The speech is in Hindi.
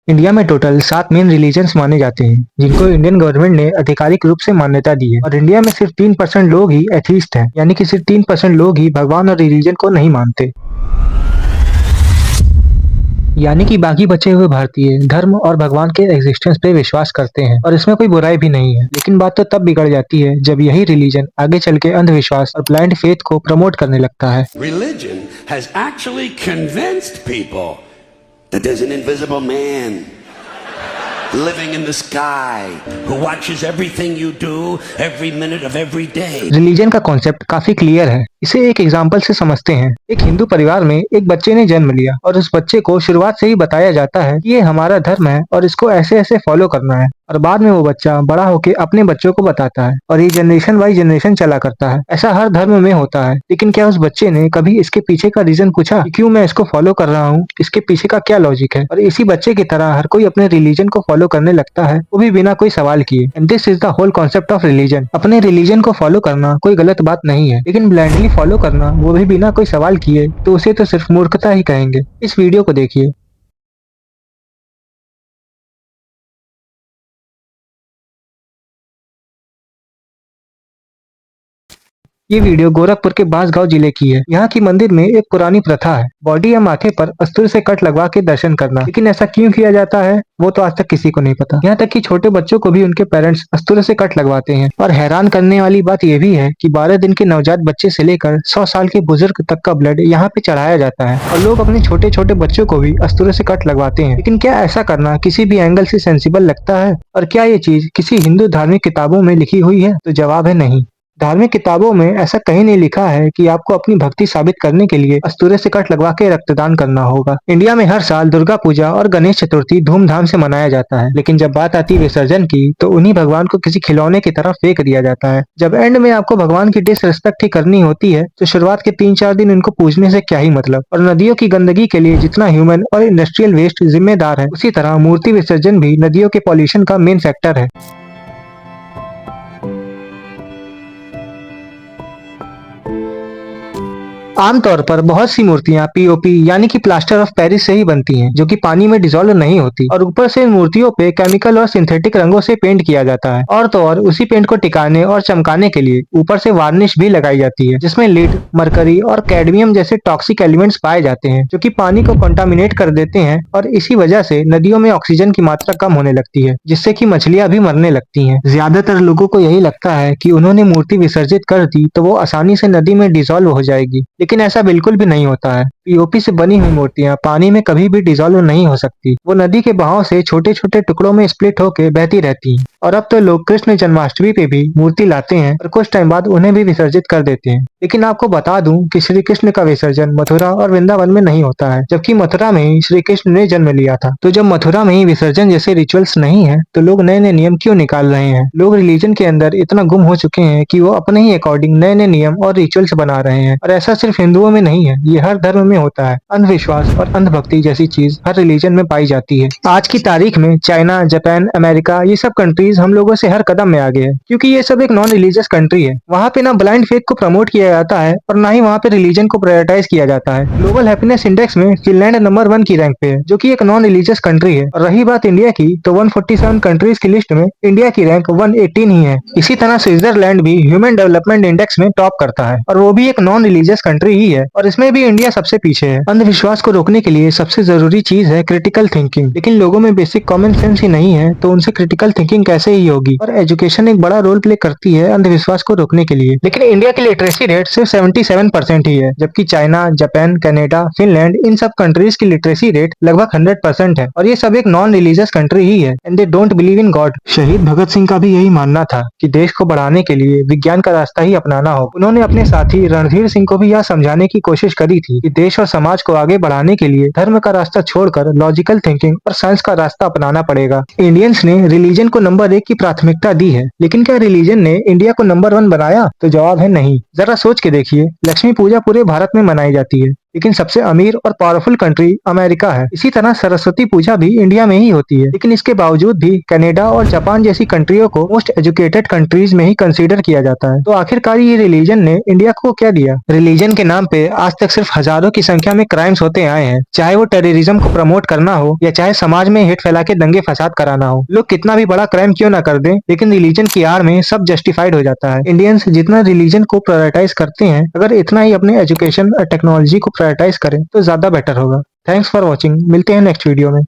इंडिया में टोटल 7 मेन रिलीजन्स माने जाते हैं, जिनको इंडियन गवर्नमेंट ने आधिकारिक रूप से मान्यता दी है। और इंडिया में सिर्फ 3% लोग ही एथीस्ट हैं, यानी कि सिर्फ 3% लोग ही भगवान और रिलीजन को नहीं मानते। यानी कि बाकी बचे हुए भारतीय धर्म और भगवान के एग्जिस्टेंस पे विश्वास करते हैं और इसमें कोई बुराई भी नहीं है। लेकिन बात तो तब बिगड़ जाती है जब यही रिलीजन आगे चल के अंधविश्वास और ब्लाइंड फेथ को प्रमोट करने लगता है। Religion has actually convinced people that there's an invisible man living in the sky who watches everything you do every minute of every day. Religion का कॉन्सेप्ट काफी क्लियर है। इसे एक एग्जाम्पल से समझते हैं। एक हिंदू परिवार में एक बच्चे ने जन्म लिया और उस बच्चे को शुरुआत से ही बताया जाता है कि ये हमारा धर्म है और इसको ऐसे ऐसे फॉलो करना है। और बाद में वो बच्चा बड़ा होके अपने बच्चों को बताता है और ये जनरेशन बाई जनरेशन चला करता है। ऐसा हर धर्म में होता है। लेकिन क्या उस बच्चे ने कभी इसके पीछे का रीजन पूछा कि क्यों मैं इसको फॉलो कर रहा हूँ, इसके पीछे का क्या लॉजिक है? और इसी बच्चे की तरह हर कोई अपने रिलीजन को फॉलो करने लगता है, वो भी बिना कोई सवाल किए। And this is the whole concept of religion. अपने रिलीजन को फॉलो करना कोई गलत बात नहीं है, लेकिन ब्लाइंडली फॉलो करना, वो भी बिना कोई सवाल किए, तो उसे तो सिर्फ मूर्खता ही कहेंगे। इस वीडियो को देखिए। ये वीडियो गोरखपुर के बांसगांव जिले की है। यहाँ की मंदिर में एक पुरानी प्रथा है, बॉडी या माथे पर अस्तूर से कट लगवा के दर्शन करना। लेकिन ऐसा क्यों किया जाता है वो तो आज तक किसी को नहीं पता। यहाँ तक कि छोटे बच्चों को भी उनके पेरेंट्स अस्तूर से कट लगवाते हैं। और हैरान करने वाली बात यह भी है कि 12 दिन के नवजात बच्चे से लेकर 100 साल के बुजुर्ग तक का ब्लड यहाँ पे चढ़ाया जाता है और लोग अपने छोटे छोटे बच्चों को भी अस्तूर से कट लगवाते हैं। लेकिन क्या ऐसा करना किसी भी एंगल से सेंसिबल लगता है? और क्या ये चीज किसी हिंदू धार्मिक किताबों में लिखी हुई है? तो जवाब है नहीं। धार्मिक किताबों में ऐसा कहीं नहीं लिखा है कि आपको अपनी भक्ति साबित करने के लिए अस्तूरे से कट लगवा के रक्तदान करना होगा। इंडिया में हर साल दुर्गा पूजा और गणेश चतुर्थी धूमधाम से मनाया जाता है, लेकिन जब बात आती है विसर्जन की तो उन्हीं भगवान को किसी खिलौने की तरह फेंक दिया जाता है। जब एंड में आपको भगवान की डिसरिस्पेक्ट ही करनी होती है तो शुरुआत के 3-4 दिन इनको पूजने से क्या ही मतलब। और नदियों की गंदगी के लिए जितना ह्यूमन और इंडस्ट्रियल वेस्ट जिम्मेदार है, उसी तरह मूर्ति विसर्जन भी नदियों के पॉल्यूशन का मेन फैक्टर है। आमतौर पर बहुत सी मूर्तियां पीओपी यानी कि प्लास्टर ऑफ पेरिस से ही बनती हैं, जो कि पानी में डिसॉल्व नहीं होती। और ऊपर से इन मूर्तियों पे केमिकल और सिंथेटिक रंगों से पेंट किया जाता है। और तो और उसी पेंट को टिकाने और चमकाने के लिए ऊपर से वार्निश भी लगाई जाती है, जिसमें लीड, मरकरी और कैडमियम जैसे टॉक्सिक एलिमेंट्स पाए जाते हैं, जो कि पानी को कंटामिनेट कर देते हैं। और इसी वजह से नदियों में ऑक्सीजन की मात्रा कम होने लगती है, जिससे कि मछलियां भी मरने लगती हैं। ज्यादातर लोगों को यही लगता है कि उन्होंने मूर्ति विसर्जित कर दी तो वो आसानी से नदी में डिसॉल्व हो जाएगी, लेकिन ऐसा बिल्कुल भी नहीं होता है। पीओपी से बनी हुई मूर्तियां पानी में कभी भी डिसॉल्व नहीं हो सकती। वो नदी के बहाव से छोटे छोटे टुकड़ों में स्प्लिट होकर बहती रहती हैं। और अब तो लोग कृष्ण जन्माष्टमी पे भी मूर्ति लाते हैं और कुछ टाइम बाद उन्हें भी विसर्जित कर देते हैं। लेकिन आपको बता दूं कि श्री कृष्ण का विसर्जन मथुरा और वृंदावन में नहीं होता है, जबकि मथुरा में ही श्री कृष्ण ने जन्म लिया था। तो जब मथुरा में ही विसर्जन जैसे रिचुअल्स नहीं है तो लोग नए नए नियम क्यों निकाल रहे हैं? लोग रिलीजन के अंदर इतना गुम हो चुके हैं कि वो अपने ही अकॉर्डिंग नए नए नियम और रिचुअल्स बना रहे हैं। और ऐसा सिर्फ हिंदुओं में नहीं है, ये हर धर्म में होता है। अंधविश्वास और अंधभक्ति जैसी चीज हर रिलीजन में पाई जाती है। आज की तारीख में चाइना, जापान, अमेरिका, ये सब कंट्रीज हम लोगों से हर कदम में आगे है, क्योंकि ये सब एक नॉन रिलीजियस कंट्री है। वहाँ पे ना ब्लाइंड फेथ को प्रमोट किया जाता है और ना ही वहाँ पे रिलीजन को प्रायोरिटाइज किया जाता है। ग्लोबल हैप्पीनेस इंडेक्स में फिनलैंड नंबर 1 की रैंक पे है, जो कि एक नॉन रिलीजियस कंट्री है। और रही बात इंडिया की, तो 147 कंट्रीज की लिस्ट में इंडिया की रैंक 118 ही है। इसी तरह स्विट्जरलैंड भी ह्यूमन डेवलपमेंट इंडेक्स में टॉप करता है और वो भी एक नॉन रिलीजियस कंट्री ही है, और इसमें भी इंडिया सबसे पीछे है। अंधविश्वास को रोकने के लिए सबसे जरूरी चीज है क्रिटिकल थिंकिंग, लेकिन लोगों में बेसिक कॉमन सेंस ही नहीं है, तो उनसे क्रिटिकल थिंकिंग कैसे ही होगी? और एजुकेशन एक बड़ा रोल प्ले करती है अंधविश्वास को रोकने के लिए। लेकिन इंडिया की लिटरेसी रेट सिर्फ 77% ही है, जबकि चाइना, जापान, कनाडा, फिनलैंड, इन सब कंट्रीज की लिटरेसी रेट लगभग 100% है। और ये सब एक नॉन रिलीजियस कंट्री ही है and they don't believe in God. शहीद भगत सिंह का भी यही मानना था कि देश को बढ़ाने के लिए विज्ञान का रास्ता ही अपनाना होगा। उन्होंने अपने साथी रणधीर सिंह को भी यह समझाने की कोशिश करी थी कि देश और समाज को आगे बढ़ाने के लिए धर्म का रास्ता छोड़कर लॉजिकल थिंकिंग और साइंस का रास्ता अपनाना पड़ेगा। इंडियंस ने रिलीजन को नंबर 1 की प्राथमिकता दी है, लेकिन क्या रिलीजन ने इंडिया को नंबर 1 बनाया? तो जवाब है नहीं। जरा सोच के देखिए, लक्ष्मी पूजा पूरे भारत में मनाई जाती है, लेकिन सबसे अमीर और पावरफुल कंट्री अमेरिका है। इसी तरह सरस्वती पूजा भी इंडिया में ही होती है, लेकिन इसके बावजूद भी कनाडा और जापान जैसी कंट्रियों को मोस्ट एजुकेटेड कंट्रीज में ही कंसीडर किया जाता है। तो आखिरकार ये रिलीजन ने इंडिया को क्या दिया? रिलीजन के नाम पे आज तक सिर्फ हजारों की संख्या में क्राइम्स होते आए हैं, चाहे वो टेररिज्म को प्रमोट करना हो या चाहे समाज में हेट फैला के दंगे फसाद कराना हो। लोग कितना भी बड़ा क्राइम क्यों ना कर दें, लेकिन रिलीजन की आड़ में सब जस्टिफाइड हो जाता है। इंडियंस जितना रिलीजन को प्रायोरिटाइज करते हैं, अगर इतना ही अपने एजुकेशन और टेक्नोलॉजी को प्रायोरिटाइज करें तो ज्यादा बेटर होगा। थैंक्स फॉर वॉचिंग, मिलते हैं नेक्स्ट वीडियो में।